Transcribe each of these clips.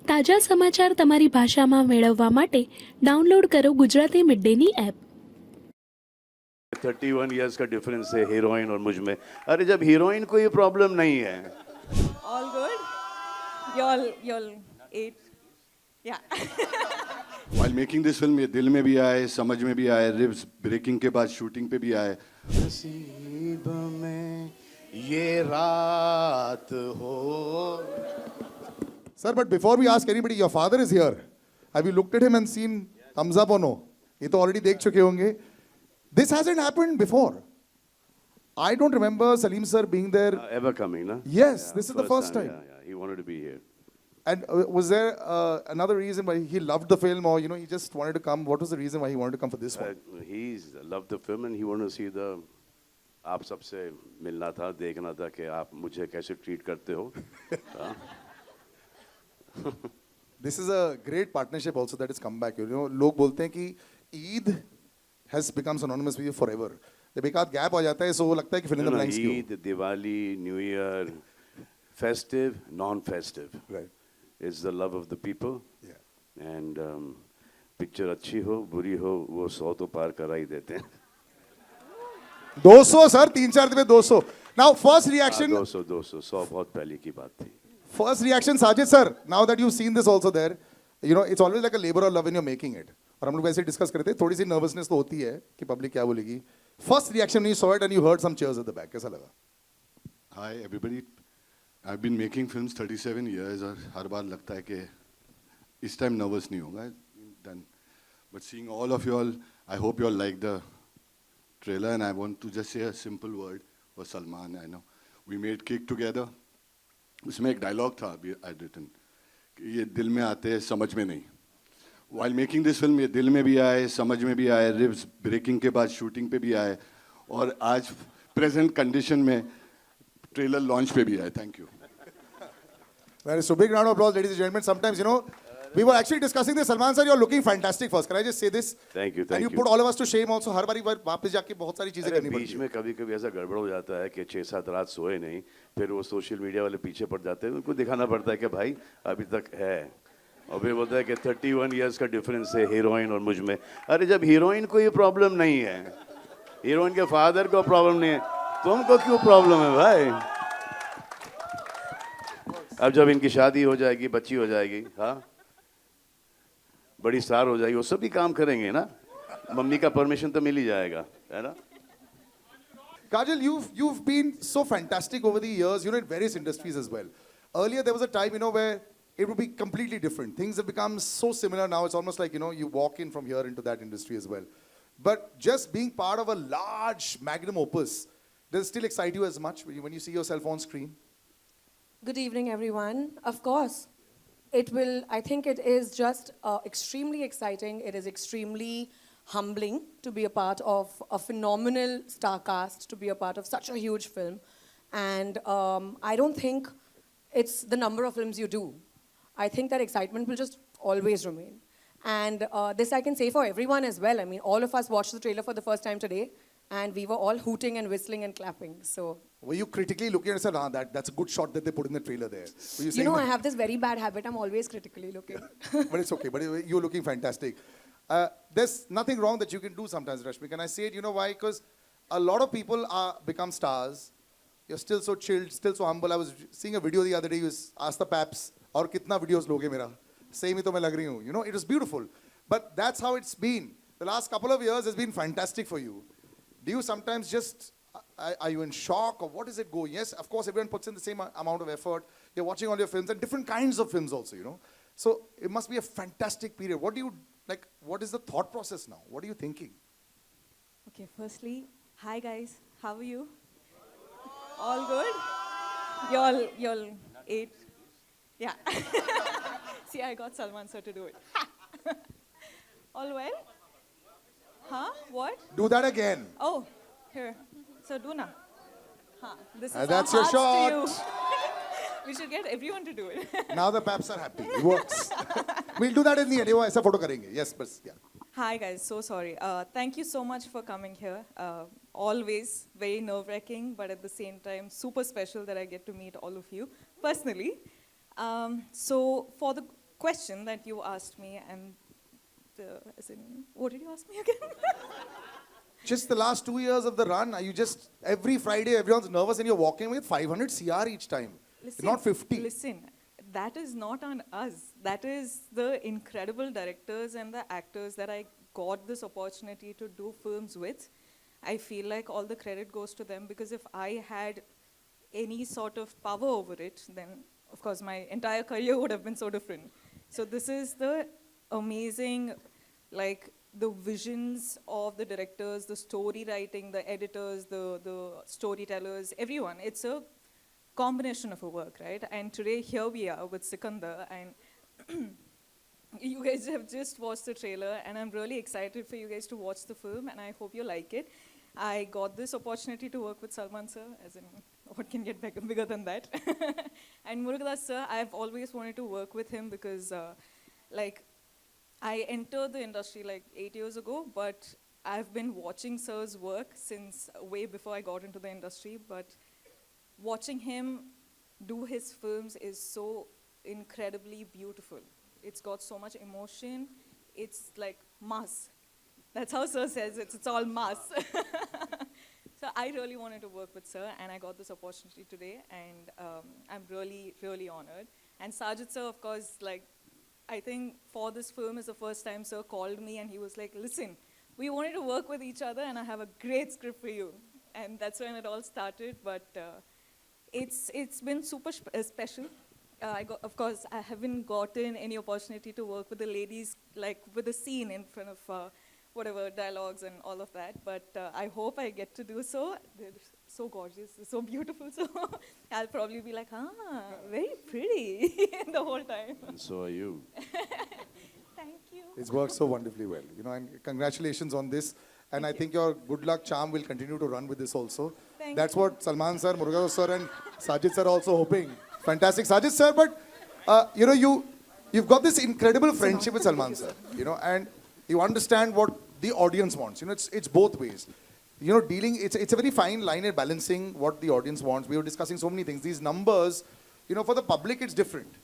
તાજા સમાચાર તમારી ભાષામાં મેળવવા માટે ડાઉનલોડ કરો ગુજરાતી મિડ ડેની એપ. 31 इयर्स का डिफरेंस है हीरोइन और मुझ में. अरे जब हीरोइन को ये प्रॉब्लम नहीं है. All good? Y'all ate? Yeah. While making this film ये दिल में भी आए, समझ में भी आए, रिब्स ब्रेकिंग के बाद शूटिंग पे भी आए. नसीब में ये रात हो. Sir, but before we ask anybody, your father is here. Have you looked at him and seen thumbs up or no? ये तो already देख चुके होंगे. This hasn't happened before. I don't remember Salim sir being there. Ever coming, na? Yes, this is the first time. Yeah, he wanted to be here. And was there another reason why he loved the film, or he just wanted to come? What was the reason why he wanted to come for this one? He's loved the film and he wanted to see the. आप सबसे मिलना था, देखना था कि आप मुझे कैसे ट्रीट करते हो. This is a great partnership also that has come back. लोग बोलते हैं कि Eid has become synonymous with you forever. जब एक आध गैप हो जाता है, so वो लगता है कि fill in the blanks क्यों? Eid, Diwali, New Year, festive, non-festive. Right. It's the love of the people. Yeah. And picture अच्छी हो बुरी हो वो 100 तो पार करा ही देते हैं. 200 सर, 3-4 दिन में 200. Now first reaction. 200 100 बहुत पहले की बात थी. First reaction, Sajid sir. Now that you've seen this also there, it's always like a labor of love when you're making it. और हम लोग वैसे डिस्कस करते हैं, थोड़ी सी नर्वसनेस तो होती है कि पब्लिक क्या बोलेगी. First reaction when you saw it and you heard some cheers at the back, कैसा लगा? Hi everybody. I've been making films 37 years और हर बार लगता है कि इस टाइम नर्वस नहीं होगा. Done. But seeing all of you all, I hope you all like the trailer and I want to just say a simple word for Salman. I know we made Kick together. उसमें एक dialogue था अभी I'd written कि ये दिल में आते हैं समझ में नहीं. While making this film ये दिल में भी आए, समझ में भी आए, रिब्स ब्रेकिंग के बाद शूटिंग पे भी आए और आज प्रेजेंट कंडीशन में ट्रेलर लॉन्च पे भी आए. Thank you. That is so big round of applause, ladies and gentlemen. Sometimes, we were actually discussing this. Salman sir, you're looking fantastic first. Can I just say this? Thank you. And you put all of us to shame also. हर बारी वापस जाके बहुत सारी चीजें करनी पड़ती बीच में कभी-कभी ऐसा गड़बड़ हो जाता है कि 6-7 रात सोए नहीं, फिर वो सोशल मीडिया वाले पीछे पड़ जाते हैं. उनको दिखाना पड़ता है कि भाई अभी तक है. और फिर बोलता है कि 31 इयर्स का डिफरेंस है हीरोइन और मुझ में. अरे जब हीरोइन को ये प्रॉब्लम नहीं है, हीरोइन के फादर को प्रॉब्लम नहीं है, तुमको क्यों प्रॉब्लम है भाई? अब जब इनकी शादी हो जाएगी, बच्ची हो जाएगी, हाँ, बड़ी स्टार हो जाएगी, वो सभी काम करेंगे ना. मम्मी का परमिशन तो मिल ही जाएगा, है ना? Kajal, you've been so fantastic over the years, in various industries as well. Earlier there was a time, where it would be completely different. Things have become so similar now. It's almost like, you walk in from here into that industry as well. But just being part of a large magnum opus, does it still excite you as much when you see yourself on screen? Good evening, everyone. Of course, I think it is just extremely exciting. It is extremely humbling to be a part of a phenomenal star cast, to be a part of such a huge film. And I don't think it's the number of films you do. I think that excitement will just always remain. And this I can say for everyone as well. I mean, all of us watched the trailer for the first time today, and we were all hooting and whistling and clapping. So, Were you critically looking and said, that's a good shot that they put in the trailer there? Were you saying I have this very bad habit. I'm always critically looking. But it's okay. But you're looking fantastic. There's nothing wrong that you can do sometimes, Rashmi. Can I say it? You know why? Because a lot of people become stars. You're still so chilled, still so humble. I was seeing a video the other day. You asked the paps, "Aur kitna videos loge mera?" Same hi to main lag rahi hu. It was beautiful. But that's how it's been. The last couple of years has been fantastic for you. Do you sometimes are you in shock, or what is it going? Yes, of course, everyone puts in the same amount of effort. You're watching all your films and different kinds of films also, So it must be a fantastic period. What is the thought process now? What are you thinking? Okay, firstly, hi guys, how are you? All good? Y'all ate? Yeah. See, I got Salman sir to do it. All well? Huh? What? Do that again. Oh, here. So do na. Huh. This is That's our your hearts to shot. you. We should get everyone to do it. Now the paps are happy. It works. We'll do that in the end. ऐसा photo करेंगे. Yes, but yeah. Hi guys, so sorry. Thank you so much for coming here. Always very nerve-wracking, but at the same time super special that I get to meet all of you personally. So for the question that you asked me, and as in, what did you ask me again? Just the last 2 years of the run, are you just every Friday everyone's nervous and you're walking with 500 CR each time, not 50? Listen, that is not on us. That is the incredible directors and the actors that I got this opportunity to do films with. I feel like all the credit goes to them, because if I had any sort of power over it, then of course my entire career would have been so different. So this is the amazing, like, the visions of the directors, the story writing, the editors, the storytellers, everyone. It's a combination of a work, right? And today here we are with Sikandar, and you guys have just watched the trailer, and I'm really excited for you guys to watch the film, and I hope you like it. I got this opportunity to work with Salman sir, as in, what can get bigger than that? And Murugadas sir, I've always wanted to work with him because, like, I entered the industry like 8 years ago, but I've been watching sir's work since way before I got into the industry. But watching him do his films is so incredibly beautiful. It's got so much emotion. It's like mass. That's how sir says it. It's all mass. So I really wanted to work with sir, and I got this opportunity today, and I'm really, really honored. And Sajid sir, of course, like, I think for this film is the first time sir called me, and he was like, listen, we wanted to work with each other, and I have a great script for you. And that's when it all started. But it's been super special. Of course, I haven't gotten any opportunity to work with the ladies, like with the scene in front of whatever dialogues and all of that. But I hope I get to do so. They're so gorgeous, they're so beautiful. So I'll probably be like, very pretty the whole time. And so are you. Thank you. It's worked so wonderfully well, you know, and congratulations on this. And I think your good luck charm will continue to run with this also. Thank That's you. what Salman sir, Murugadas sir, and Sajid sir are also hoping. Fantastic, Sajid sir. But you know, you've got this incredible friendship with Salman sir, you know, and you understand what the audience wants. You know, it's both ways. You know, it's a very fine line at balancing what the audience wants. We were discussing so many things. These numbers, you know, for the public it's different.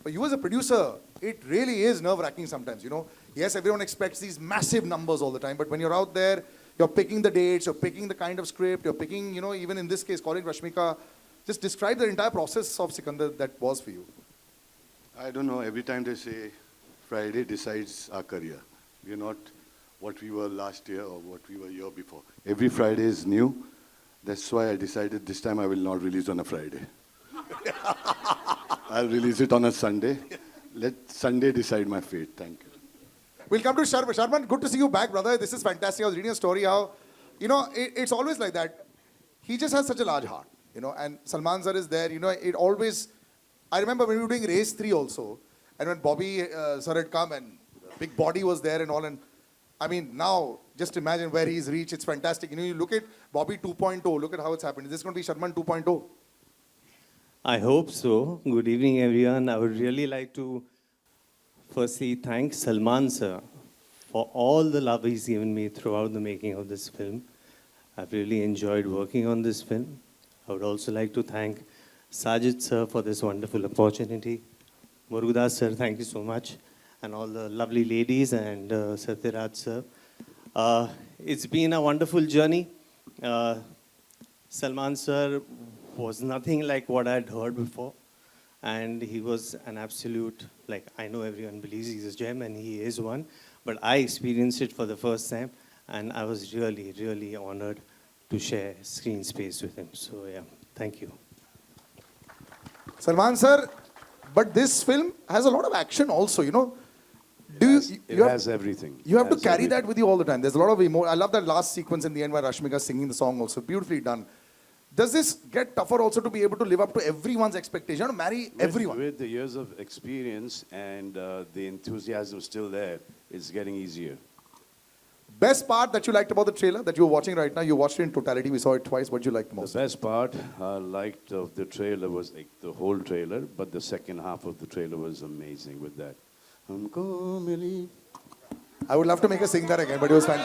For you as a producer, it really is nerve-wracking sometimes, you know. Yes, everyone expects these massive numbers all the time, but when you're out there, you're picking the dates, you're picking the kind of script, you're picking, you know, even in this case, calling Rashmika. Just describe the entire process of Sikandar that was for you. I don't know, every time they say Friday decides our career. We're not what we were last year or what we were year before. Every Friday is new. That's why I decided this time I will not release on a Friday. I'll release it on a Sunday. Let Sunday decide my fate. Thank you. We'll come to Sharman. Sharman, good to see you back, brother. This is fantastic. I was reading a story how, you know, it's always like that. He just has such a large heart, you know, and Salman sir is there. You know, it always, I remember when we were doing Race 3 also, and when Bobby sir had come and big body was there and all, and I mean, now, just imagine where he's reached. It's fantastic. You know, you look at Bobby 2.0. Look at how it's happened. Is this going to be Sharman 2.0? I hope so. Good evening, everyone. I would really like to firstly thank Salman sir for all the love he's given me throughout the making of this film. I've really enjoyed working on this film. I would also like to thank Sajid sir for this wonderful opportunity. Murugadas sir, thank you so much. And all the lovely ladies and Satyaraj sir. It's been a wonderful journey. Salman sir was nothing like what I'd heard before. And he was an absolute, like, I know everyone believes he's a gem and he is one, but I experienced it for the first time and I was really, really honored to share screen space with him. So yeah, thank you. Salman sir, but this film has a lot of action also, you know. It has everything. You have It to has carry everything. that with you all the time. There's a lot of I love that last sequence in the end where Rashmika singing the song also. Beautifully done. Does this get tougher also to be able to live up to everyone's expectation, to marry everyone? With the years of experience and the enthusiasm still there, it's getting easier. Best part that you liked about the trailer that you're watching right now, you watched it in totality, we saw it twice, what did you like the The most? best part I liked of the trailer was like the whole trailer, but the second half of the trailer was amazing with that. Humko mili. I would love to make her sing that again, but it was fine.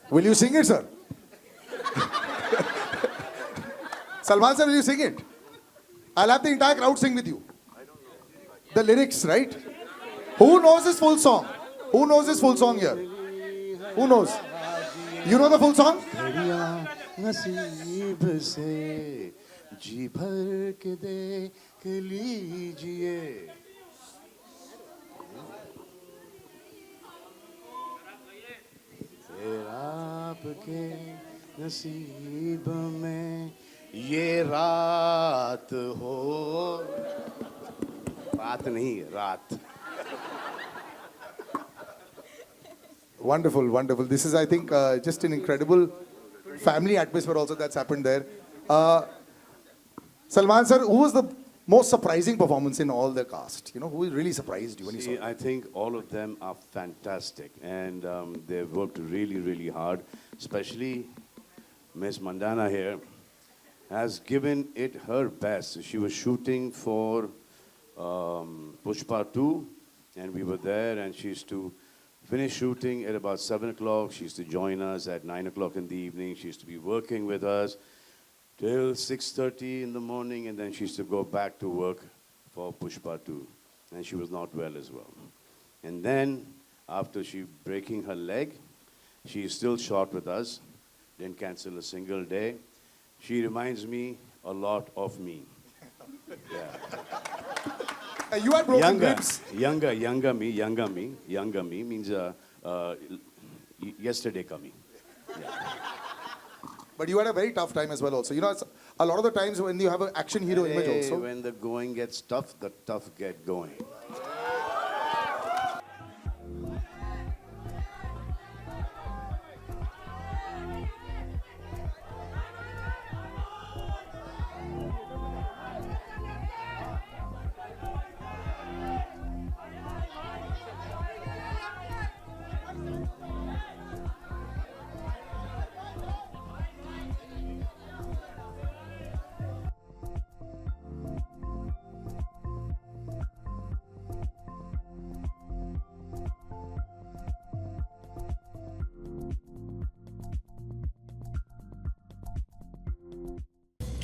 Will you sing it, sir? Salman sir, will you sing it? I'll have the entire crowd sing with you. The lyrics, right? Who knows his full song? Who knows his full song here? Who knows? You know the full song? घड़ियां नसीब से जी भर के देख लीजिए फिर आपके नसीब में ये रात हो रात नहीं रात Wonderful, wonderful. This is, I think, just an incredible family atmosphere also that's happened there. Salman sir, who was the most surprising performance in all the cast? You know, who really surprised you when you saw See, it? I think all of them are fantastic and they've worked really, really hard. Especially Miss Mandana here has given it her best. She was shooting for Pushpa 2 and we were there and she used to finish shooting at about 7 o'clock. She used to join us at 9 o'clock in the evening. She used to be working with us till 6:30 in the morning and then she used to go back to work for Pushpa 2. And she was not well as well. And then after she breaking her leg, she is still short with us, didn't cancel a single day. She reminds me a lot of me. You had broken ribs. Younger me means yesterday coming. But you had a very tough time as well also. You know, it's a lot of the times when you have an action hero image Hey, also. when the going gets tough, the tough get going.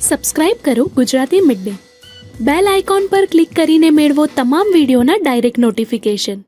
Subscribe કરો Gujarati mid day bell icon પર click કરીને મેળવો તમામ વિડીયોના direct notification.